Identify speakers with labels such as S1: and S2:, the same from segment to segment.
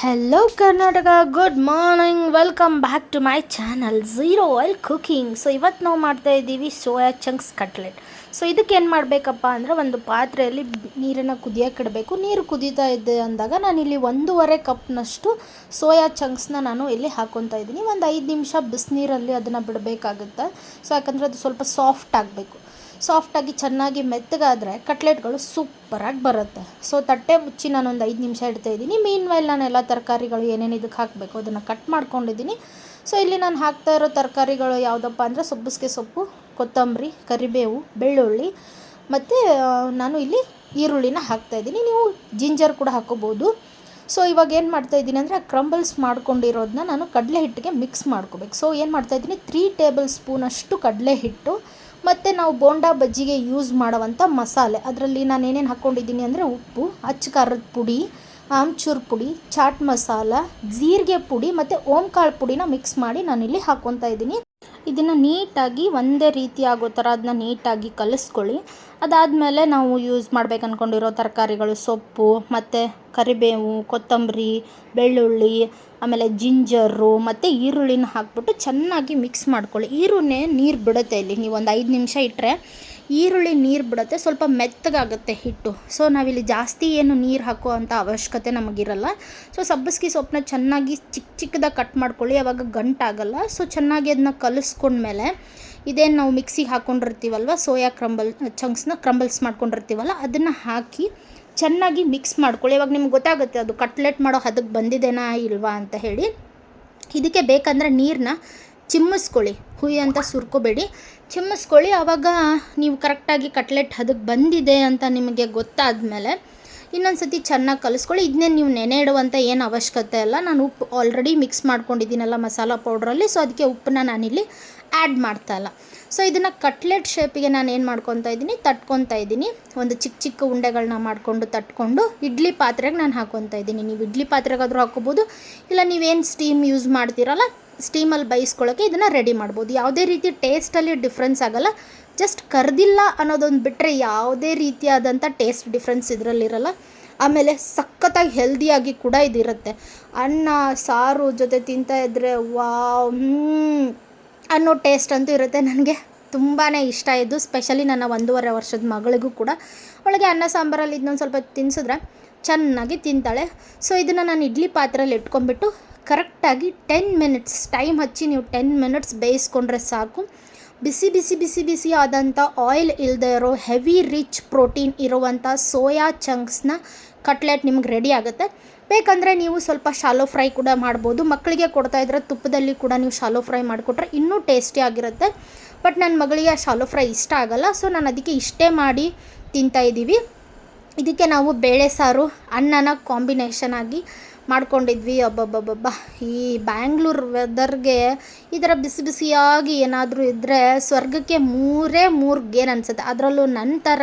S1: Hello Karnataka, good morning. Welcome back to my channel zero oil cooking. So ಇವತ್ತು ನಾವು ಮಾಡ್ತಾ ಇದ್ದೀವಿ ಸೋಯಾ ಚಂಕ್ಸ್ ಕಟ್ಲೆಟ್. ಸೊ ಇದಕ್ಕೆ ಏನು ಮಾಡಬೇಕಪ್ಪ ಅಂದರೆ, ಒಂದು ಪಾತ್ರೆಯಲ್ಲಿ ನೀರನ್ನು ಕುದಿಯೋಕೆ ಇಡಬೇಕು. ನೀರು ಕುದೀತಾ ಇದೆ ಅಂದಾಗ ನಾನಿಲ್ಲಿ 1.5 ಕಪ್ನಷ್ಟು ಸೋಯಾ ಚಂಕ್ಸ್ನ ನಾನು ಇಲ್ಲಿ ಹಾಕ್ಕೊತಾ ಇದ್ದೀನಿ. ಒಂದು 5 ನಿಮಿಷ ಬಿಸಿನೀರಲ್ಲಿ ಅದನ್ನು ಬಿಡಬೇಕಾಗುತ್ತೆ. ಸೊ ಯಾಕಂದರೆ ಅದು ಸ್ವಲ್ಪ ಸಾಫ್ಟ್ ಆಗಬೇಕು. ಸಾಫ್ಟಾಗಿ ಚೆನ್ನಾಗಿ ಮೆತ್ತಗಾದರೆ ಕಟ್ಲೆಟ್ಗಳು ಸೂಪರಾಗಿ ಬರುತ್ತೆ. ಸೊ ತಟ್ಟೆ ಮುಚ್ಚಿ ನಾನೊಂದು 5 ನಿಮಿಷ ಇಡ್ತಾಯಿದ್ದೀನಿ. ಮೀನ್ವೈಲ್ ನಾನು ಎಲ್ಲ ತರಕಾರಿಗಳು ಏನೇನು ಇದಕ್ಕೆ ಹಾಕಬೇಕು ಅದನ್ನು ಕಟ್ ಮಾಡ್ಕೊಂಡಿದ್ದೀನಿ. ಸೊ ಇಲ್ಲಿ ನಾನು ಹಾಕ್ತಾ ಇರೋ ತರಕಾರಿಗಳು ಯಾವುದಪ್ಪ ಅಂದರೆ, ಸಬ್ಬಸಿಗೆ ಸೊಪ್ಪು, ಕೊತ್ತಂಬರಿ, ಕರಿಬೇವು, ಬೆಳ್ಳುಳ್ಳಿ ಮತ್ತು ನಾನು ಇಲ್ಲಿ ಈರುಳ್ಳಿನ ಹಾಕ್ತಾಯಿದ್ದೀನಿ. ನೀವು ಜಿಂಜರ್ ಕೂಡ ಹಾಕೋಬೋದು. ಸೊ ಇವಾಗ ಏನು ಮಾಡ್ತಾಯಿದ್ದೀನಿ ಅಂದರೆ, ಕ್ರಂಬಲ್ಸ್ ಮಾಡ್ಕೊಂಡಿರೋದನ್ನ ನಾನು ಕಡಲೆ ಹಿಟ್ಟಿಗೆ ಮಿಕ್ಸ್ ಮಾಡ್ಕೋಬೇಕು. ಸೊ ಏನು ಮಾಡ್ತಾಯಿದ್ದೀನಿ, 3 ಟೇಬಲ್ ಸ್ಪೂನಷ್ಟು ಕಡಲೆ ಹಿಟ್ಟು ಮತ್ತು ನಾವು ಬೋಂಡಾ ಬಜ್ಜಿಗೆ ಯೂಸ್ ಮಾಡೋವಂಥ ಮಸಾಲೆ, ಅದರಲ್ಲಿ ನಾನು ಏನೇನು ಹಾಕ್ಕೊಂಡಿದ್ದೀನಿ ಅಂದರೆ, ಉಪ್ಪು, ಅಚ್ಚ ಖಾರದ ಪುಡಿ, ಆಮ್ಚೂರು ಪುಡಿ, ಚಾಟ್ ಮಸಾಲ, ಜೀರಿಗೆ ಪುಡಿ ಮತ್ತು ಓಂಕಾಳು ಪುಡಿನ ಮಿಕ್ಸ್ ಮಾಡಿ ನಾನಿಲ್ಲಿ ಹಾಕ್ಕೊತಾ ಇದ್ದೀನಿ. ಇದನ್ನು ನೀಟಾಗಿ ಒಂದೇ ರೀತಿ ಆಗೋ ಥರ ಅದನ್ನ ನೀಟಾಗಿ ಕಲಿಸ್ಕೊಳ್ಳಿ. ಅದಾದಮೇಲೆ ನಾವು ಯೂಸ್ ಮಾಡ್ಬೇಕು ಅಂದ್ಕೊಂಡಿರೋ ತರಕಾರಿಗಳು, ಸೊಪ್ಪು ಮತ್ತು ಕರಿಬೇವು, ಕೊತ್ತಂಬರಿ, ಬೆಳ್ಳುಳ್ಳಿ, ಆಮೇಲೆ ಜಿಂಜರು ಮತ್ತು ಈರುಳ್ಳಿನ ಹಾಕ್ಬಿಟ್ಟು ಚೆನ್ನಾಗಿ ಮಿಕ್ಸ್ ಮಾಡ್ಕೊಳ್ಳಿ. ಈರುಳ್ಳಿ ನೀರು ಬಿಡುತ್ತೆ. ಇಲ್ಲಿ ನೀವು ಒಂದು 5 ನಿಮಿಷ ಇಟ್ಟರೆ ಈರುಳ್ಳಿ ನೀರು ಬಿಡುತ್ತೆ, ಸ್ವಲ್ಪ ಮೆತ್ತಗಾಗುತ್ತೆ ಹಿಟ್ಟು. ಸೊ ನಾವಿಲ್ಲಿ ಜಾಸ್ತಿ ಏನು ನೀರು ಹಾಕೋ ಅಂಥ ಅವಶ್ಯಕತೆ ನಮಗಿರಲ್ಲ. ಸೊ ಸಬ್ಬಸಿಗೆ ಸೊಪ್ಪನ್ನ ಚೆನ್ನಾಗಿ ಚಿಕ್ಕದಾಗಿ ಕಟ್ ಮಾಡ್ಕೊಳ್ಳಿ, ಆವಾಗ ಗಂಟಾಗಲ್ಲ. ಸೊ ಚೆನ್ನಾಗಿ ಅದನ್ನ ಕಲಿಸ್ಕೊಂಡ್ಮೇಲೆ ಇದೇನು ನಾವು ಮಿಕ್ಸಿಗೆ ಹಾಕ್ಕೊಂಡಿರ್ತೀವಲ್ವ, ಸೋಯಾ ಚಂಕ್ಸ್ನ ಕ್ರಂಬಲ್ಸ್ ಮಾಡ್ಕೊಂಡಿರ್ತೀವಲ್ಲ, ಅದನ್ನು ಹಾಕಿ ಚೆನ್ನಾಗಿ ಮಿಕ್ಸ್ ಮಾಡ್ಕೊಳ್ಳಿ. ಇವಾಗ ನಿಮ್ಗೆ ಗೊತ್ತಾಗುತ್ತೆ ಅದು ಕಟ್ಲೆಟ್ ಮಾಡೋ ಹದಕ್ಕೆ ಬಂದಿದೆನಾ ಇಲ್ವಾ ಅಂತ ಹೇಳಿ. ಇದಕ್ಕೆ ಬೇಕಂದರೆ ನೀರನ್ನ ಚಿಮ್ಮಿಸ್ಕೊಳ್ಳಿ, ಹುಯಿ ಅಂತ ಸುರ್ಕೋಬೇಡಿ, ಚಿಮ್ಮಿಸ್ಕೊಳ್ಳಿ. ಆವಾಗ ನೀವು ಕರೆಕ್ಟಾಗಿ ಕಟ್ಲೆಟ್ ಹದಕ್ಕೆ ಬಂದಿದೆ ಅಂತ ನಿಮಗೆ ಗೊತ್ತಾದಮೇಲೆ ಇನ್ನೊಂದು ಸತಿ ಚೆನ್ನಾಗಿ ಕಲಿಸ್ಕೊಳ್ಳಿ. ಇದನ್ನೇ ನೀವು ನೆನೆ ಇಡುವಂಥ ಏನು ಅವಶ್ಯಕತೆ ಇಲ್ಲ. ನಾನು ಉಪ್ಪು ಆಲ್ರೆಡಿ ಮಿಕ್ಸ್ ಮಾಡ್ಕೊಂಡಿದ್ದೀನಲ್ಲ ಮಸಾಲ ಪೌಡ್ರಲ್ಲಿ, ಸೊ ಅದಕ್ಕೆ ಉಪ್ಪನ್ನ ನಾನಿಲ್ಲಿ ಆ್ಯಡ್ ಮಾಡ್ತಾಯಿಲ್ಲ. ಸೊ ಇದನ್ನು ಕಟ್ಲೆಟ್ ಶೇಪಿಗೆ ನಾನು ಏನು ಮಾಡ್ಕೊತಾ ಇದ್ದೀನಿ, ತಟ್ಕೊತಾ ಇದ್ದೀನಿ. ಒಂದು ಚಿಕ್ಕ ಚಿಕ್ಕ ಉಂಡೆಗಳನ್ನ ಮಾಡಿಕೊಂಡು ತಟ್ಕೊಂಡು ಇಡ್ಲಿ ಪಾತ್ರೆಗೆ ನಾನು ಹಾಕ್ಕೊತಾ ಇದ್ದೀನಿ. ನೀವು ಇಡ್ಲಿ ಪಾತ್ರೆಗಾದರೂ ಹಾಕ್ಕೋಬೋದು, ಇಲ್ಲ ನೀವೇನು ಸ್ಟೀಮ್ ಯೂಸ್ ಮಾಡ್ತೀರಲ್ಲ, ಸ್ಟೀಮಲ್ಲಿ ಬೇಯಿಸ್ಕೊಳ್ಳೋಕ್ಕೆ ಇದನ್ನು ರೆಡಿ ಮಾಡ್ಬೋದು. ಯಾವುದೇ ರೀತಿ ಟೇಸ್ಟಲ್ಲಿ ಡಿಫ್ರೆನ್ಸ್ ಆಗೋಲ್ಲ. ಜಸ್ಟ್ ಕರ್ದಿಲ್ಲ ಅನ್ನೋದೊಂದು ಬಿಟ್ಟರೆ ಯಾವುದೇ ರೀತಿಯಾದಂಥ ಟೇಸ್ಟ್ ಡಿಫ್ರೆನ್ಸ್ ಇದರಲ್ಲಿರಲ್ಲ. ಆಮೇಲೆ ಸಖತ್ತಾಗಿ ಹೆಲ್ದಿಯಾಗಿ ಕೂಡ ಇದಿರುತ್ತೆ. ಅನ್ನ ಸಾರು ಜೊತೆ ತಿಂತಾ ಇದ್ದರೆ ವಾವ್ ಅನ್ನೋ ಟೇಸ್ಟ್ ಅಂತೂ ಇರುತ್ತೆ. ನನಗೆ ತುಂಬಾ ಇಷ್ಟ ಇದು. ಸ್ಪೆಷಲಿ ನನ್ನ 1.5 ವರ್ಷದ ಮಗಳಿಗೂ ಕೂಡ, ಅವಳಿಗೆ ಅನ್ನ ಸಾಂಬಾರಲ್ಲಿ ಇದನ್ನೊಂದು ಸ್ವಲ್ಪ ತಿನ್ಸಿದ್ರೆ ಚೆನ್ನಾಗಿ ತಿಂತಾಳೆ. ಸೊ ಇದನ್ನು ನಾನು ಇಡ್ಲಿ ಪಾತ್ರೆಯಲ್ಲಿ ಇಟ್ಕೊಂಡ್ಬಿಟ್ಟು ಕರೆಕ್ಟಾಗಿ 10 ಮಿನಿಟ್ಸ್ ಟೈಮ್ ಹಚ್ಚಿ ನೀವು 10 ಮಿನಿಟ್ಸ್ ಬೇಯಿಸ್ಕೊಂಡ್ರೆ ಸಾಕು. ಬಿಸಿ ಬಿಸಿ ಬಿಸಿ ಬಿಸಿ ಆದಂಥ ಆಯಿಲ್ ಇಲ್ಲದೆ ಇರೋ ಹೆವಿ ರಿಚ್ ಪ್ರೋಟೀನ್ ಇರುವಂಥ ಸೋಯಾ ಚಂಕ್ಸ್ನ ಕಟ್ಲೆಟ್ ನಿಮ್ಗೆ ರೆಡಿ ಆಗುತ್ತೆ. ಬೇಕಂದರೆ ನೀವು ಸ್ವಲ್ಪ ಶಾಲೋ ಫ್ರೈ ಕೂಡ ಮಾಡ್ಬೋದು. ಮಕ್ಕಳಿಗೆ ಕೊಡ್ತಾಯಿದ್ರೆ ತುಪ್ಪದಲ್ಲಿ ಕೂಡ ನೀವು ಶಾಲೋ ಫ್ರೈ ಮಾಡಿಕೊಟ್ರೆ ಇನ್ನೂ ಟೇಸ್ಟಿಯಾಗಿರುತ್ತೆ. ಬಟ್ ನನ್ನ ಮಗಳಿಗೆ ಶಾಲೋ ಫ್ರೈ ಇಷ್ಟ ಆಗೋಲ್ಲ. ಸೊ ನಾನು ಅದಕ್ಕೆ ಇಷ್ಟೇ ಮಾಡಿ ತಿಂತಾಯಿದ್ದೀವಿ. ಇದಕ್ಕೆ ನಾವು ಬೇಳೆ ಸಾರು ಅನ್ನನ ಕಾಂಬಿನೇಷನ್ ಆಗಿ ಮಾಡ್ಕೊಂಡಿದ್ವಿ. ಅಬ್ಬಬ್ಬಬ್ಬ, ಈ ಬ್ಯಾಂಗ್ಳೂರು ವೆದರ್ಗೆ ಈ ಥರ ಬಿಸಿ ಬಿಸಿಯಾಗಿ ಏನಾದರೂ ಇದ್ದರೆ ಸ್ವರ್ಗಕ್ಕೆ 3 ಗೇನ್ ಅನಿಸುತ್ತೆ. ಅದರಲ್ಲೂ ನನ್ನ ಥರ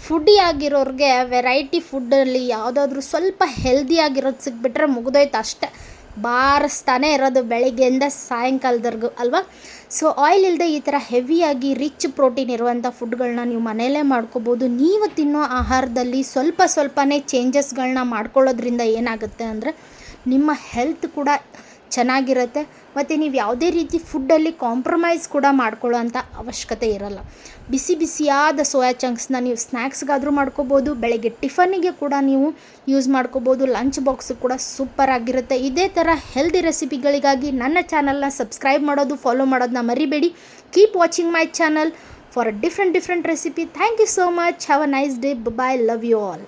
S1: ಫುಡ್ಡಿ ಆಗಿರೋರಿಗೆ ವೆರೈಟಿ ಫುಡ್ಡಲ್ಲಿ ಯಾವುದಾದ್ರೂ ಸ್ವಲ್ಪ ಹೆಲ್ದಿಯಾಗಿರೋದು ಸಿಕ್ಬಿಟ್ರೆ ಮುಗಿದೋಯ್ತು ಅಷ್ಟೇ. ಬಾರಿಸ್ತಾನೆ ಇರೋದು ಬೆಳಿಗ್ಗೆಯಿಂದ ಸಾಯಂಕಾಲದವರೆಗೂ ಅಲ್ವಾ. ಸೊ ಆಯಿಲ್ ಇಲ್ಲದೆ ಈ ಥರ ಹೆವಿಯಾಗಿ ರಿಚ್ ಪ್ರೋಟೀನ್ ಇರುವಂಥ ಫುಡ್ಗಳನ್ನ ನೀವು ಮನೆಯಲ್ಲೇ ಮಾಡ್ಕೋಬೋದು. ನೀವು ತಿನ್ನೋ ಆಹಾರದಲ್ಲಿ ಸ್ವಲ್ಪನೇ ಚೇಂಜಸ್ಗಳನ್ನ ಮಾಡ್ಕೊಳ್ಳೋದ್ರಿಂದ ಏನಾಗುತ್ತೆ ಅಂದರೆ, ನಿಮ್ಮ ಹೆಲ್ತ್ ಕೂಡ ಚೆನ್ನಾಗಿರುತ್ತೆ ಮತ್ತು ನೀವು ಯಾವುದೇ ರೀತಿ ಫುಡ್ಡಲ್ಲಿ ಕಾಂಪ್ರಮೈಸ್ ಕೂಡ ಮಾಡ್ಕೊಳ್ಳೋ ಅಂಥ ಅವಶ್ಯಕತೆ ಇರಲ್ಲ. ಬಿಸಿ ಬಿಸಿಯಾದ ಸೋಯಾ ಚಂಕ್ಸ್ನ ನೀವು ಸ್ನ್ಯಾಕ್ಸ್ಗಾದರೂ ಮಾಡ್ಕೋಬೋದು, ಬೆಳಗ್ಗೆ ಟಿಫನ್ನಿಗೆ ಕೂಡ ನೀವು ಯೂಸ್ ಮಾಡ್ಕೋಬೋದು, ಲಂಚ್ ಬಾಕ್ಸು ಕೂಡ ಸೂಪರಾಗಿರುತ್ತೆ. ಇದೇ ಥರ ಹೆಲ್ದಿ ರೆಸಿಪಿಗಳಿಗಾಗಿ ನನ್ನ ಚಾನಲ್ನ ಸಬ್ಸ್ಕ್ರೈಬ್ ಮಾಡೋದು, ಫಾಲೋ ಮಾಡೋದನ್ನ ಮರಿಬೇಡಿ. Keep watching my channel for a different recipe. Thank you so much. Have a nice day. Bye. Love you all.